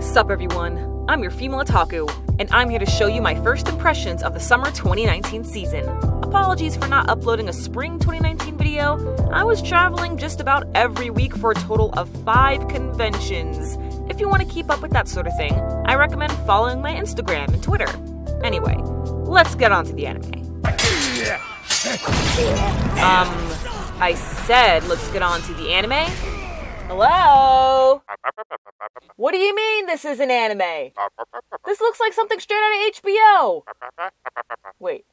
Sup everyone, I'm your female otaku, and I'm here to show you my first impressions of the summer 2019 season. Apologies for not uploading a spring 2019 video. I was traveling just about every week for a total of 5 conventions. If you want to keep up with that sort of thing, I recommend following my Instagram and Twitter. Anyway, let's get on to the anime. I said let's get on to the anime? Hello? What do you mean this is an anime? This looks like something straight out of HBO. Wait,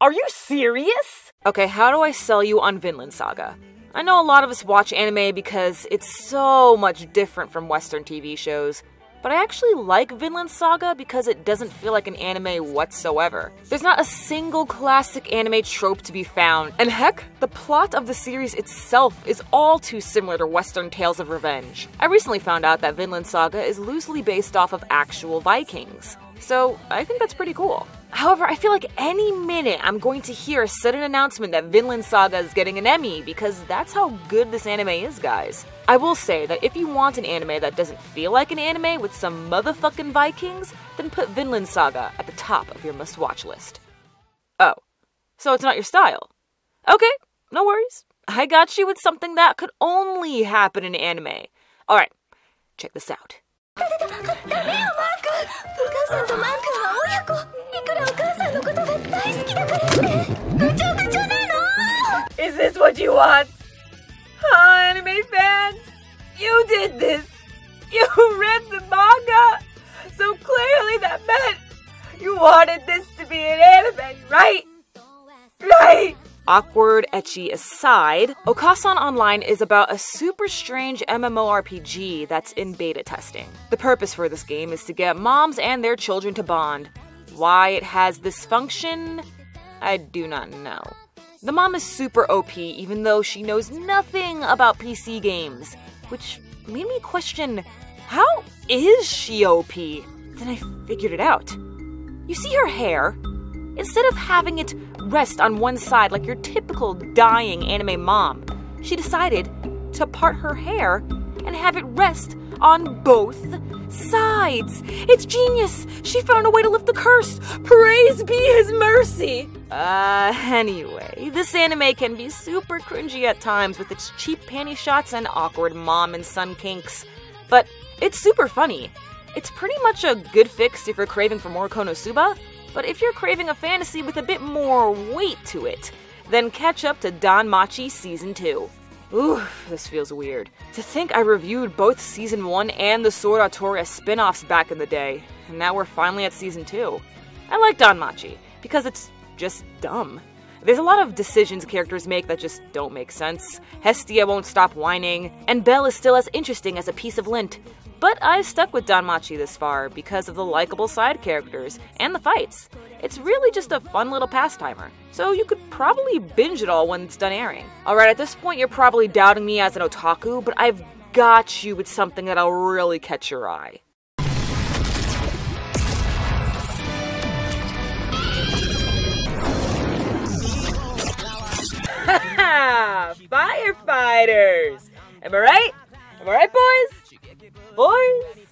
are you serious? Okay, how do I sell you on Vinland Saga? I know a lot of us watch anime because it's so much different from Western TV shows, but I actually like Vinland Saga because it doesn't feel like an anime whatsoever. There's not a single classic anime trope to be found, and heck, the plot of the series itself is all too similar to Western tales of revenge. I recently found out that Vinland Saga is loosely based off of actual Vikings, so I think that's pretty cool. However, I feel like any minute I'm going to hear a sudden announcement that Vinland Saga is getting an Emmy, because that's how good this anime is, guys. I will say that if you want an anime that doesn't feel like an anime with some motherfucking Vikings, then put Vinland Saga at the top of your must-watch list. Oh, so it's not your style? Okay, no worries. I got you with something that could only happen in anime. Alright, check this out. Is this what you want? Huh, anime fans? You did this! You read the manga! So clearly that meant you wanted this to be an anime, right? Right! Awkward ecchi aside, Okasan Online is about a super strange MMORPG that's in beta testing. The purpose for this game is to get moms and their children to bond. Why it has this function, I do not know. The mom is super OP even though she knows nothing about PC games, which made me question, how is she OP? Then I figured it out. You see her hair? Instead of having it rest on one side like your typical dying anime mom, she decided to part her hair and have it rest on both sides. It's genius! She found a way to lift the curse! Praise be his mercy! Anyway, this anime can be super cringy at times with its cheap panty shots and awkward mom and son kinks, but it's super funny. It's pretty much a good fix if you're craving for more Konosuba, but if you're craving a fantasy with a bit more weight to it, then catch up to Danmachi Season 2. Oof, this feels weird. To think I reviewed both Season 1 and the Sword Art Toria spin-offs back in the day, and now we're finally at Season 2. I like Danmachi, because it's just dumb. There's a lot of decisions characters make that just don't make sense. Hestia won't stop whining, and Belle is still as interesting as a piece of lint. But I've stuck with Danmachi this far because of the likable side characters and the fights. It's really just a fun little pastimer, so you could probably binge it all when it's done airing. Alright, at this point you're probably doubting me as an otaku, but I've got you with something that'll really catch your eye. Haha! Firefighters! Am I right? Am I right, boys? Boys?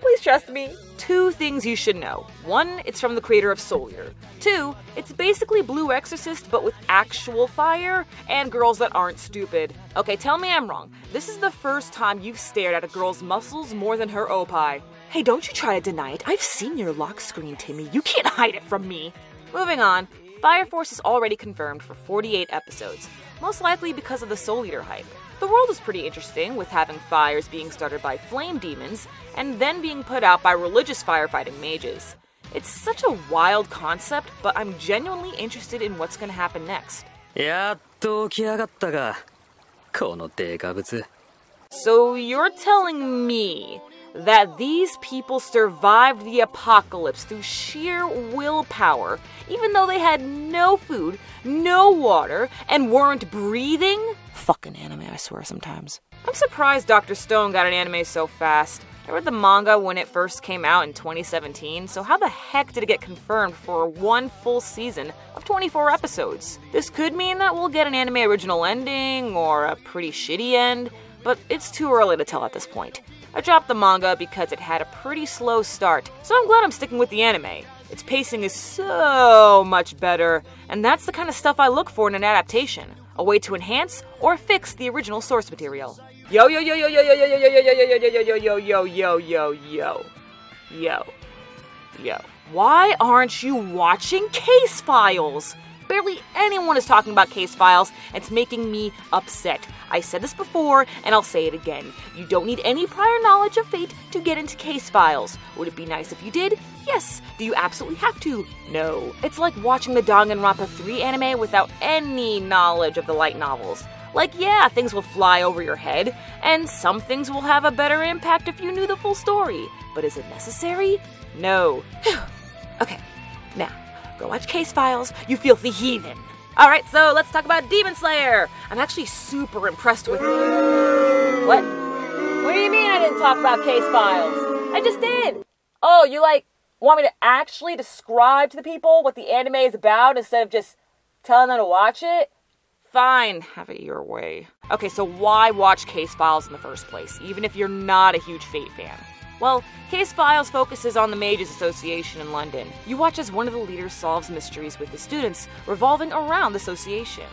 Please trust me. 2 things you should know. 1, it's from the creator of Soul Eater. 2, it's basically Blue Exorcist but with actual fire and girls that aren't stupid. Okay, tell me I'm wrong. This is the first time you've stared at a girl's muscles more than her opie. Hey, don't you try to deny it. I've seen your lock screen, Timmy. You can't hide it from me. Moving on. Fire Force is already confirmed for 48 episodes, most likely because of the Soul Eater hype. The world is pretty interesting, with having fires being started by flame demons, and then being put out by religious firefighting mages. It's such a wild concept, but I'm genuinely interested in what's gonna happen next. So you're telling me that these people survived the apocalypse through sheer willpower, even though they had no food, no water, and weren't breathing? Fucking anime, I swear sometimes. I'm surprised Dr. Stone got an anime so fast. I read the manga when it first came out in 2017, so how the heck did it get confirmed for 1 full season of 24 episodes? This could mean that we'll get an anime original ending, or a pretty shitty end, but it's too early to tell at this point. I dropped the manga because it had a pretty slow start, so I'm glad I'm sticking with the anime. Its pacing is so much better, and that's the kind of stuff I look for in an adaptation, a way to enhance or fix the original source material. Yo yo yo yo yo yo yo yo yo yo yo yo yo yo yo yo yo yo yo. Why aren't you watching Case Files? Barely anyone is talking about Case Files, and it's making me upset. I said this before, and I'll say it again. You don't need any prior knowledge of Fate to get into Case Files. Would it be nice if you did? Yes. Do you absolutely have to? No. It's like watching the Danganronpa 3 anime without any knowledge of the light novels. Like, yeah, things will fly over your head, and some things will have a better impact if you knew the full story. But is it necessary? No. Okay, now, go watch Case Files, you filthy heathen. Alright, so let's talk about Demon Slayer. I'm actually super impressed with... What? What do you mean I didn't talk about Case Files? I just did. Oh, you want me to actually describe to the people what the anime is about instead of just telling them to watch it? Fine, have it your way. Okay, so why watch Case Files in the first place, even if you're not a huge Fate fan? Well, Case Files focuses on the Mages Association in London. You watch as one of the leaders solves mysteries with his students, revolving around the association.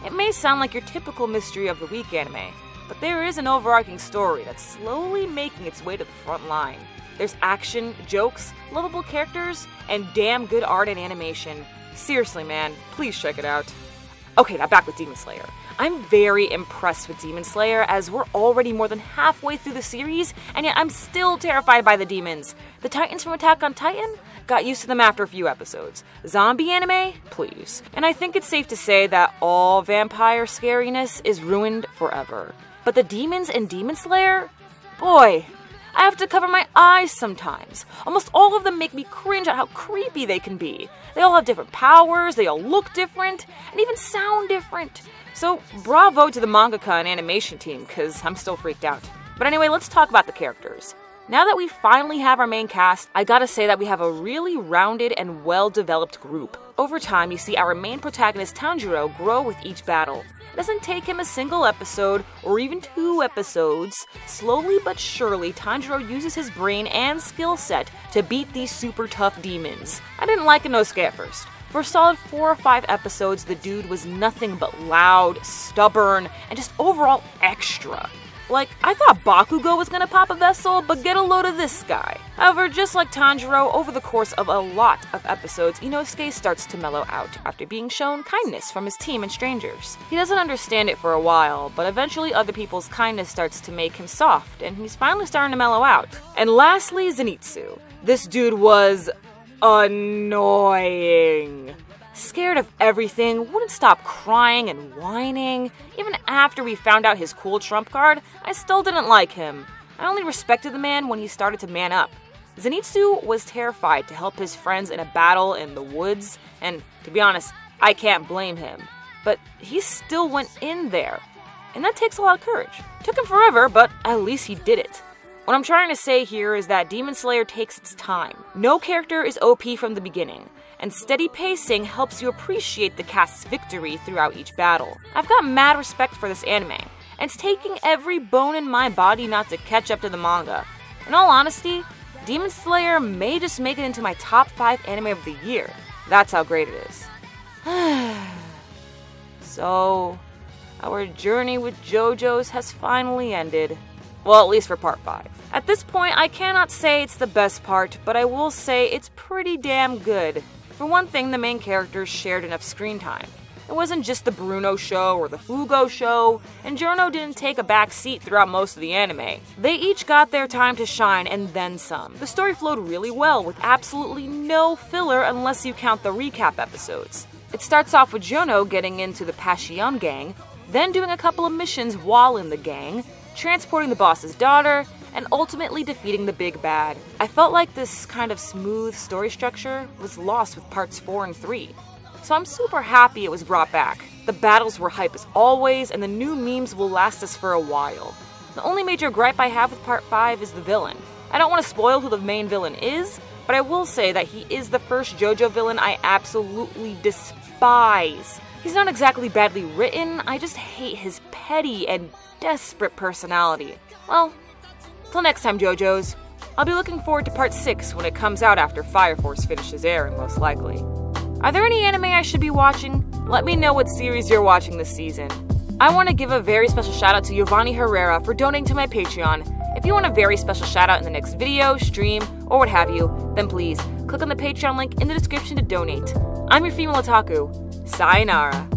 It may sound like your typical Mystery of the Week anime, but there is an overarching story that's slowly making its way to the front line. There's action, jokes, lovable characters, and damn good art and animation. Seriously, man, please check it out. Okay, now back with Demon Slayer. I'm very impressed with Demon Slayer, as we're already more than halfway through the series, and yet I'm still terrified by the demons. The Titans from Attack on Titan? Got used to them after a few episodes. Zombie anime? Please. And I think it's safe to say that all vampire scariness is ruined forever. But the demons in Demon Slayer? Boy, I have to cover my eyes sometimes. Almost all of them make me cringe at how creepy they can be. They all have different powers, they all look different, and even sound different. So, bravo to the mangaka and animation team, cause I'm still freaked out. But anyway, let's talk about the characters. Now that we finally have our main cast, I gotta say that we have a really rounded and well-developed group. Over time, you see our main protagonist Tanjiro grow with each battle. It doesn't take him a single episode, or even 2 episodes. Slowly but surely, Tanjiro uses his brain and skill set to beat these super tough demons. I didn't like Inosuke at first. For a solid 4 or 5 episodes, the dude was nothing but loud, stubborn, and just overall extra. Like, I thought Bakugo was gonna pop a vessel, but get a load of this guy. However, just like Tanjiro, over the course of a lot of episodes, Inosuke starts to mellow out after being shown kindness from his team and strangers. He doesn't understand it for a while, but eventually other people's kindness starts to make him soft, and he's finally starting to mellow out. And lastly, Zenitsu. This dude was annoying. Scared of everything, wouldn't stop crying and whining. Even after we found out his cool trump card, I still didn't like him. I only respected the man when he started to man up. Zenitsu was terrified to help his friends in a battle in the woods, and to be honest, I can't blame him. But he still went in there, and that takes a lot of courage. Took him forever, but at least he did it. What I'm trying to say here is that Demon Slayer takes its time. No character is OP from the beginning, and steady pacing helps you appreciate the cast's victory throughout each battle. I've got mad respect for this anime, and it's taking every bone in my body not to catch up to the manga. In all honesty, Demon Slayer may just make it into my top 5 anime of the year. That's how great it is. So, our journey with JoJos has finally ended. Well, at least for part 5. At this point, I cannot say it's the best part, but I will say it's pretty damn good. For one thing, the main characters shared enough screen time. It wasn't just the Bruno show or the Fugo show, and Giorno didn't take a back seat throughout most of the anime. They each got their time to shine and then some. The story flowed really well, with absolutely no filler unless you count the recap episodes. It starts off with Giorno getting into the Passion gang, then doing a couple of missions while in the gang, transporting the boss's daughter, and ultimately defeating the big bad. I felt like this kind of smooth story structure was lost with parts 4 and 3. So I'm super happy it was brought back. The battles were hype as always, and the new memes will last us for a while. The only major gripe I have with part 5 is the villain. I don't want to spoil who the main villain is, but I will say that he is the first JoJo villain I absolutely despise. He's not exactly badly written, I just hate his petty and desperate personality. Well, Till next time, JoJos. I'll be looking forward to part 6 when it comes out after Fire Force finishes airing, most likely. Are there any anime I should be watching? Let me know what series you're watching this season. I want to give a very special shout out to Giovanni Herrera for donating to my Patreon. If you want a very special shout out in the next video, stream, or what have you, then please click on the Patreon link in the description to donate. I'm your female otaku. Sayonara.